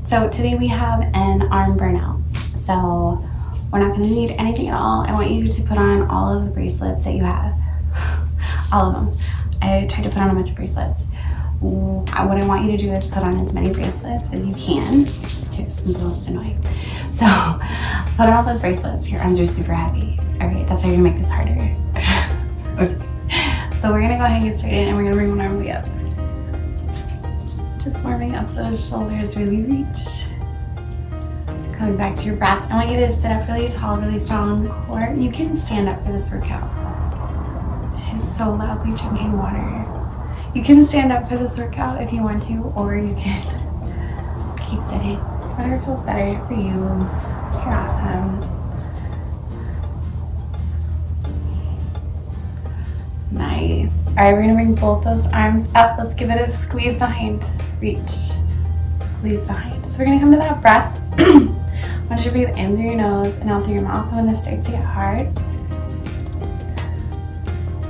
So today we have an arm burnout. So we're not going to need anything at all. I want you to put on all of the bracelets that you have. All of them. I tried to put on a bunch of bracelets. What I want you to do is put on as many bracelets as you can. Okay, this is the most annoying. So put on all those bracelets. Your arms are super heavy. All right, that's how you're gonna make this harder. Okay. So we're gonna go ahead and get started, and we're gonna bring one arm way up. Just warming up those shoulders, really reach. Coming back to your breath. I want you to sit up really tall, really strong core. You can stand up for this workout. She's so loudly drinking water. You can stand up for this workout if you want to, or you can keep sitting. Whatever feels better for you. You're awesome. Nice. All right, we're gonna bring both those arms up. Let's give it a squeeze behind. Reach. Squeeze behind. So we're gonna come to that breath. I want you to breathe in through your nose and out through your mouth. And when this starts to get hard,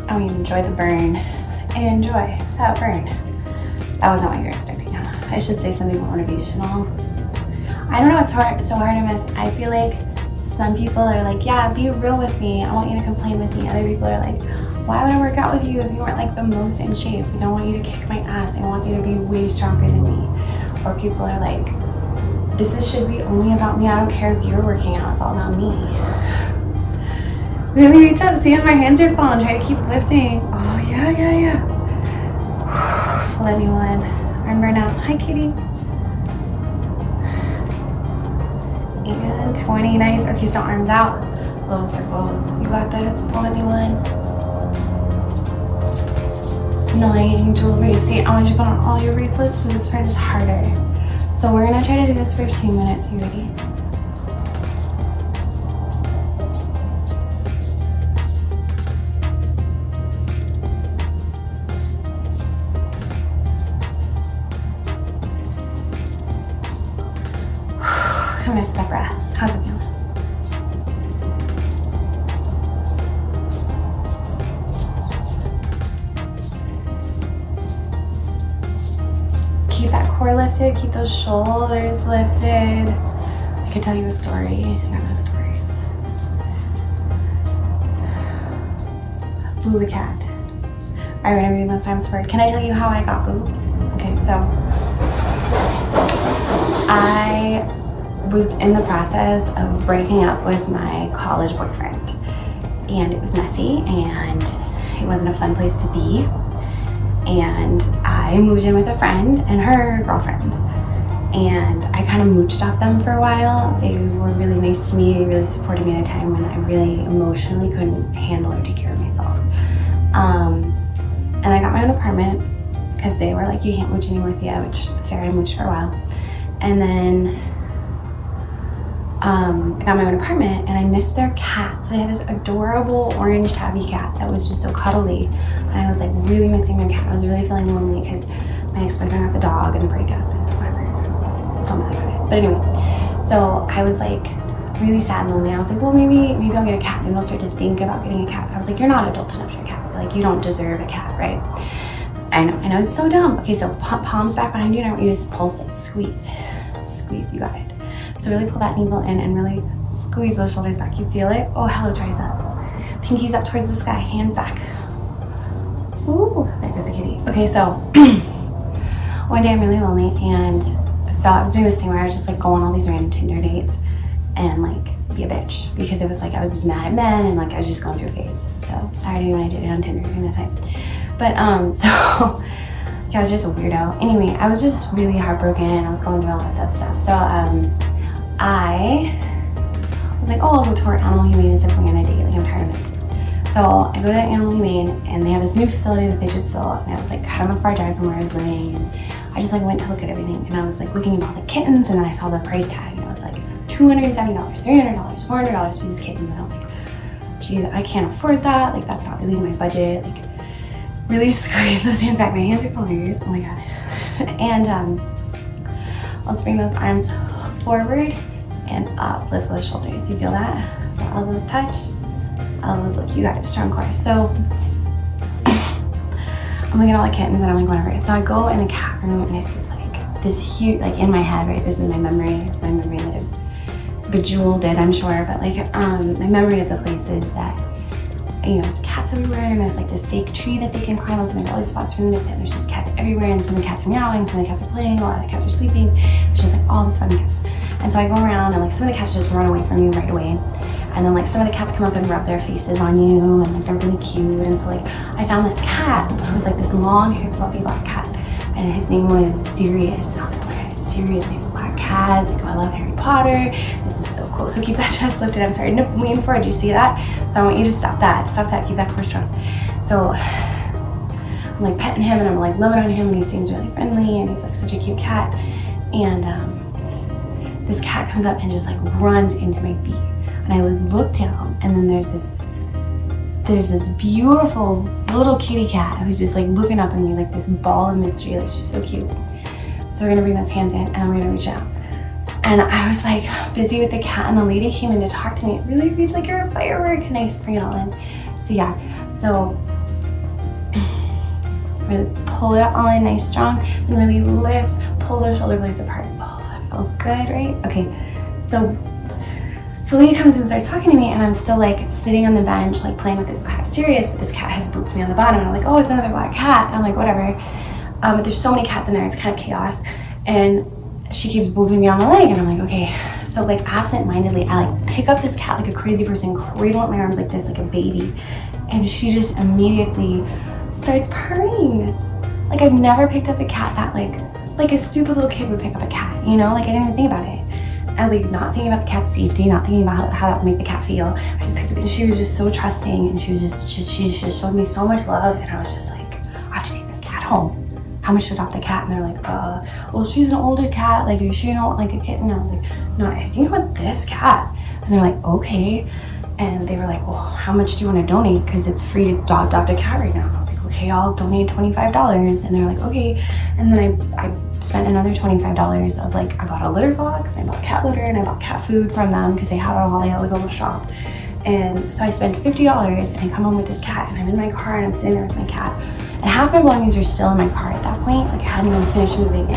I want you to enjoy the burn. Enjoy that burn. That wasn't what you were expecting. I should say something more motivational. I don't know, it's hard, so hard to miss. I feel like some people are like, yeah, be real with me. I want you to complain with me. Other people are like, why would I work out with you if you weren't like the most in shape? Like, I want you to kick my ass. I want you to be way stronger than me. Or people are like, this should be only about me. I don't care if you're working out. It's all about me. Really reach up. See if my hands are falling. Try to keep lifting. Oh, yeah. Pull that knee in. Arm burnout. Hi, kitty. And 20. Nice. Okay, so arms out. Little circles. You got this. Pull that knee in. Annoying jewelry. See, I want you to put on all your bracelets, so this part is harder. So we're gonna try to do this for 2 minutes. You ready? Come back to that breath. How's it feeling? Keep that core lifted, keep those shoulders lifted. I could tell you a story. I got no stories. Boo the cat. All right, we're gonna read those arms forward. Can I tell you how I got Boo? Okay, so I was in the process of breaking up with my college boyfriend, and it was messy, and it wasn't a fun place to be. And I moved in with a friend and her girlfriend, and I kind of mooched off them for a while. They were really nice to me. They really supported me at a time when I really emotionally couldn't handle or take care of myself. And I got my own apartment because they were like, you can't mooch anymore, Thea, which fair, I mooched for a while. And then I got my own apartment, and I missed their cat. So they had this adorable orange tabby cat that was just so cuddly. And I was like really missing their cat. I was really feeling lonely because my ex-boyfriend got the dog and the breakup and whatever. Still mad about it. But anyway, so I was like really sad and lonely. I was like, well, maybe I'll get a cat. Maybe I'll start to think about getting a cat. I was like, you're not adult enough for a cat. Like, you don't deserve a cat, right? I know, it's so dumb. Okay, so palms back behind you, and I want you to just pulse it. Squeeze, you got it. So really pull that navel in and really squeeze those shoulders back. You feel it? Oh, hello, triceps. Pinkies up towards the sky, hands back. Ooh, there goes a kitty. Okay, so one day I'm really lonely, and so I was doing this thing where I was just like go on all these random Tinder dates and like be a bitch, because it was like I was just mad at men, and like I was just going through a phase. So sorry to anyone I did it on Tinder during that time. But so yeah, I was just a weirdo. Anyway, I was just really heartbroken, and I was going through all of that stuff. So I was like, oh, I'll go to our Animal Humane instead of going on a date. Like, I'm tired of it. So I go to the Animal Humane, and they have this new facility that they just built, and I was like kind of a far drive from where I was living, and I just like went to look at everything, and I was like looking at all the kittens, and then I saw the price tag, and I was like $270, $300, $400 for these kittens, and I was like, geez, I can't afford that. Like, that's not really my budget. Like, really squeeze those hands back. My hands are full of yours. Oh my god. And let's bring those arms forward and up. Lift those shoulders. You feel that? So elbows touch, elbows lift. You got it. Strong core. So I'm looking at all the kittens, and I'm like, whatever. So I go in the cat room, and it's just like this huge, like in my head, right? This is my memory. It's my memory that I've bejeweled it, I'm sure. But like my memory of the place is that, you know, there's cats everywhere, and there's like this fake tree that they can climb up, and there's all these spots for them to sit, and there's just cats everywhere, and some of the cats are meowing, some of the cats are playing, a lot of the cats are sleeping. It's just like all these fun cats. And so I go around, and like some of the cats just run away from you right away. And then like some of the cats come up and rub their faces on you, and like they're really cute. And so like I found this cat who was like this long-haired fluffy black cat, and his name was Sirius. And I was like, oh my god, Sirius, these black cats, like, oh, I love Harry Potter, this is so cool. So keep that chest lifted. I'm sorry, no, lean forward, do you see that? So I want you to stop that, keep that core strong. So I'm like petting him, and I'm like loving on him, and he seems really friendly, and he's like such a cute cat. And this cat comes up and just like runs into my feet. And I look down, and then there's this beautiful little kitty cat who's just like looking up at me like this ball of mystery, like she's so cute. So we're gonna bring those hands in, and we're gonna reach out. And I was like busy with the cat, and the lady came in to talk to me. It really reached like you're a firework, and I bring it all in. So yeah, so really pull it up all in nice strong, and really lift, pull those shoulder blades apart. Oh, that feels good, right? Okay, so Lee comes in and starts talking to me, and I'm still like sitting on the bench, like playing with this cat Sirius, but this cat has booped me on the bottom, and I'm like, oh, it's another black cat. And I'm like, whatever. But there's so many cats in there, it's kind of chaos. And she keeps booping me on my leg, and I'm like, okay. So like absent-mindedly, I like pick up this cat like a crazy person, cradle up my arms like this, like a baby. And she just immediately starts purring. Like I've never picked up a cat that like a stupid little kid would pick up a cat, you know? Like I didn't even think about it. I like not thinking about the cat's safety, not thinking about how that would make the cat feel. I just picked it, and she was just so trusting, and she just showed me so much love, and I was just like, I have to take this cat home. How much to adopt the cat? And they're like, well, she's an older cat, like, are you sure you don't want like a kitten? And I was like, no, I think I want this cat. And they're like, okay. And they were like, well, how much do you want to donate? Because it's free to adopt a cat right now. And I was like, okay, I'll donate $25. And they're like, okay. And then I spent another $25 of like, I bought a litter box, I bought cat litter, and I bought cat food from them because they had it all, they had like a little shop. And so I spent $50, and I come home with this cat, and I'm in my car, and I'm sitting there with my cat, and half my belongings are still in my car at that point. Like I hadn't even finished moving in.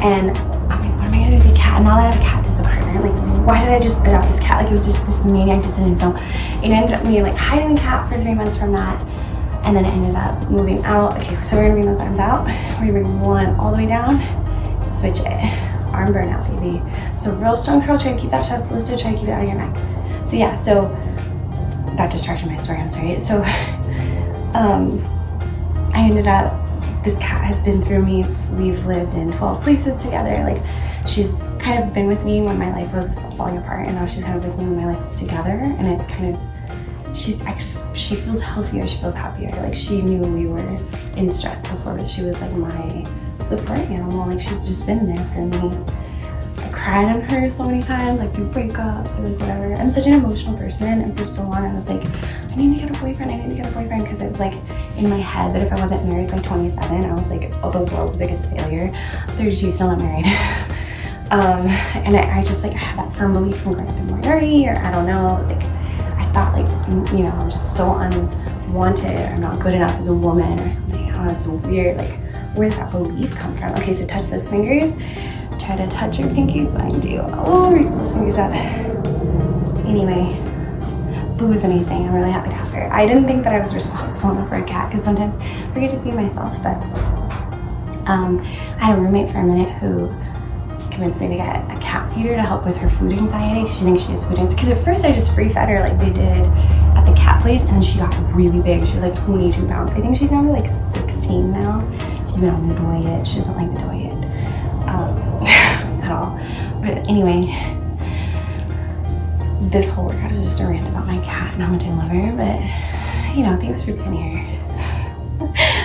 And I'm like, what am I gonna do with the cat? And now that I have a cat in this apartment, like why did I just adopt this cat? Like it was just this maniac decision. So it ended up me like hiding the cat for 3 months from that. And then it ended up moving out. Okay, so we're gonna bring those arms out. We're gonna bring one all the way down, switch it. Arm burnout, baby. So real strong curl, try to keep that chest lifted, try to keep it out of your neck. So yeah, so got distracted my story, I'm sorry. So I ended up, this cat has been through me. We've lived in 12 places together. Like she's kind of been with me when my life was falling apart, and now she's kind of with me when my life is together. And it's kind of, she feels healthier, she feels happier. Like she knew we were in stress before, but she was like my support animal. Like she's just been there for me. I cried on her so many times, like through breakups or like whatever. I'm such an emotional person, and for so long I was like, I need to get a boyfriend, because it was like in my head that if I wasn't married by 27, I was like, oh, the world's biggest failure. 32, still not married. And I just like, I had that firm belief from growing up in minority, or I don't know, like I thought like, you know, I'm just so unwanted, or I'm not good enough as a woman or something. Oh, it's so weird. Like, where does that belief come from? Okay, so touch those fingers. Try to touch your pinkies so I can do, oh, reach those fingers up. Anyway, Boo is amazing. I'm really happy to have her. I didn't think that I was responsible enough for a cat, because sometimes I forget to be myself, but I had a roommate for a minute who convinced me to get a cat feeder to help with her food anxiety. She thinks she has food anxiety. Because at first I just free fed her like they did at the cat place, and then she got really big. She was like 22 pounds. I think she's now like 16 now. She's been on the diet. She doesn't like the diet at all. But anyway, this whole workout is just a rant about my cat and how much I love her. But you know, thanks for being here.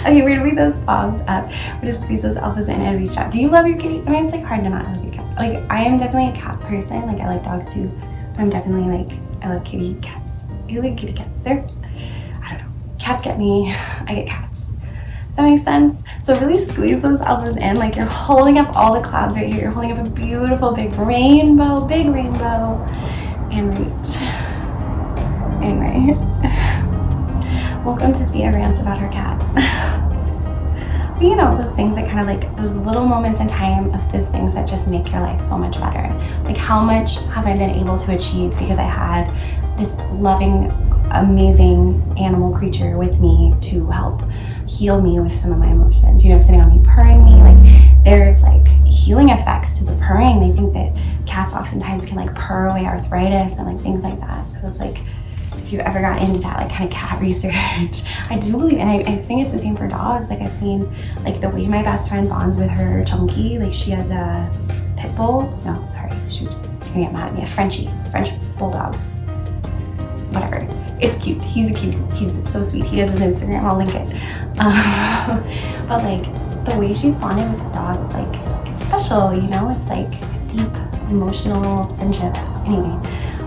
Okay, we're gonna leave those palms up. We're gonna squeeze those elbows in and reach out. Do you love your kitty? I mean, it's like hard to not love your cat. Like, I am definitely a cat person. Like, I like dogs too, but I'm definitely like, I love kitty cats. You like kitty cats? I don't know. Cats get me. I get cats. That makes sense? So really squeeze those elbows in, like you're holding up all the clouds right here. You're holding up a beautiful big rainbow, and reach. Anyway. Welcome to Thea Rants about her cat. you know, those things that kind of like those little moments in time of those things that just make your life so much better. Like, how much have I been able to achieve because I had this loving, amazing animal creature with me to help heal me with some of my emotions, you know, sitting on me, purring me. Like, there's like healing effects to the purring. They think that cats oftentimes can like purr away arthritis and like things like that. So it's like, if you ever got into that like kind of cat research, I do believe, and I think it's the same for dogs. Like, I've seen like the way my best friend bonds with her Chunky. Like, she has a pit bull. No, sorry, shoot, she's gonna get mad at me. A French bulldog, whatever. It's cute. He's a cutie. He's so sweet. He has his Instagram. I'll link it. But like the way she's bonding with the dog, it's like, it's special, you know? It's like a deep emotional friendship. Anyway,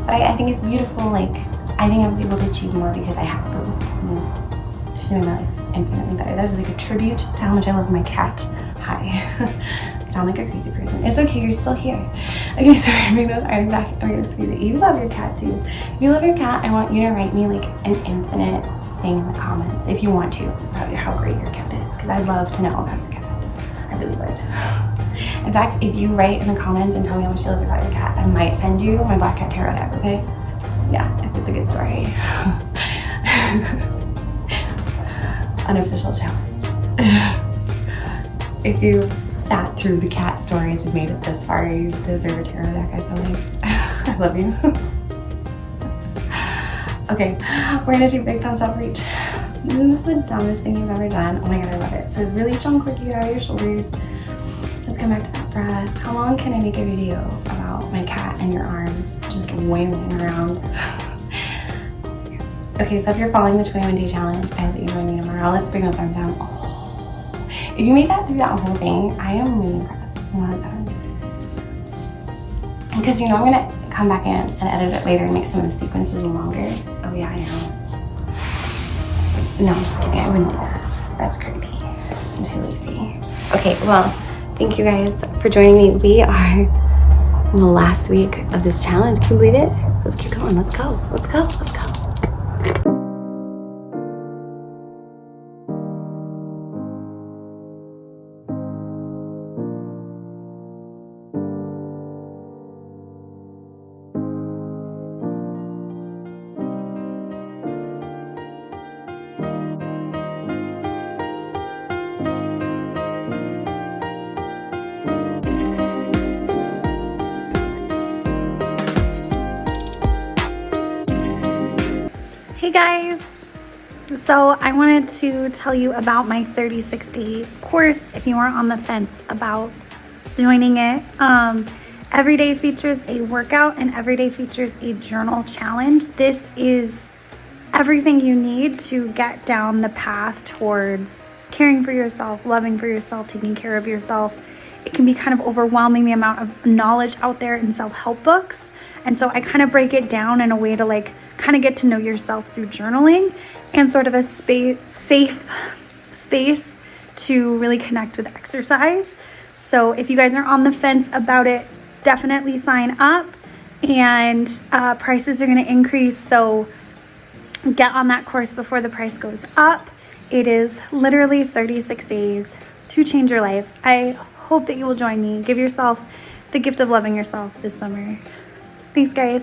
but I think it's beautiful. Like, I think I was able to achieve more because I have Boo. You know, she's made my life infinitely better. That was like a tribute to how much I love my cat. Hi. I sound like a crazy person. It's okay, you're still here. Okay, so we're gonna bring those arms back and we're gonna squeeze it. You love your cat too. If you love your cat, I want you to write me like an infinite thing in the comments if you want to about how great your cat is, because I'd love to know about your cat. I really would. In fact, if you write in the comments and tell me how much you love about your cat, I might send you my black cat tarot deck, okay? Yeah, if it's a good story. Unofficial challenge. If you sat through the cat stories and made it this far, you deserve a tarot deck, I feel like. I love you. Okay, we're gonna do big thumbs up reach. This is the dumbest thing you've ever done. Oh my god, I love it. So really strong quickie out of your shoulders. Let's come back to that breath. How long can I make a video about my cat and your arms just wailing around? Okay, so if you're following the 21-day challenge, I hope that you join me tomorrow. Let's bring those arms down. Oh. If you made that through that whole thing, I am really impressed. You know that? Because you know I'm gonna come back in and edit it later and make some of the sequences longer. Oh yeah, I know. No, I'm just kidding. I wouldn't do that. That's creepy. I'm too lazy. Okay, well, thank you guys for joining me. We are in the last week of this challenge. Can you believe it? Let's keep going. Let's go. Let's go. Let's go. Hey guys, so I wanted to tell you about my 30-60 course if you are on the fence about joining it. Every day features a workout and every day features a journal challenge. This is everything you need to get down the path towards caring for yourself, loving for yourself, taking care of yourself. It can be kind of overwhelming, the amount of knowledge out there in self-help books. And so I kind of break it down in a way to like kind of get to know yourself through journaling and sort of a safe space to really connect with exercise. So if you guys are on the fence about it, definitely sign up, and prices are going to increase. So get on that course before the price goes up. It is literally 36 days to change your life. I hope that you will join me. Give yourself the gift of loving yourself this summer. Thanks, guys.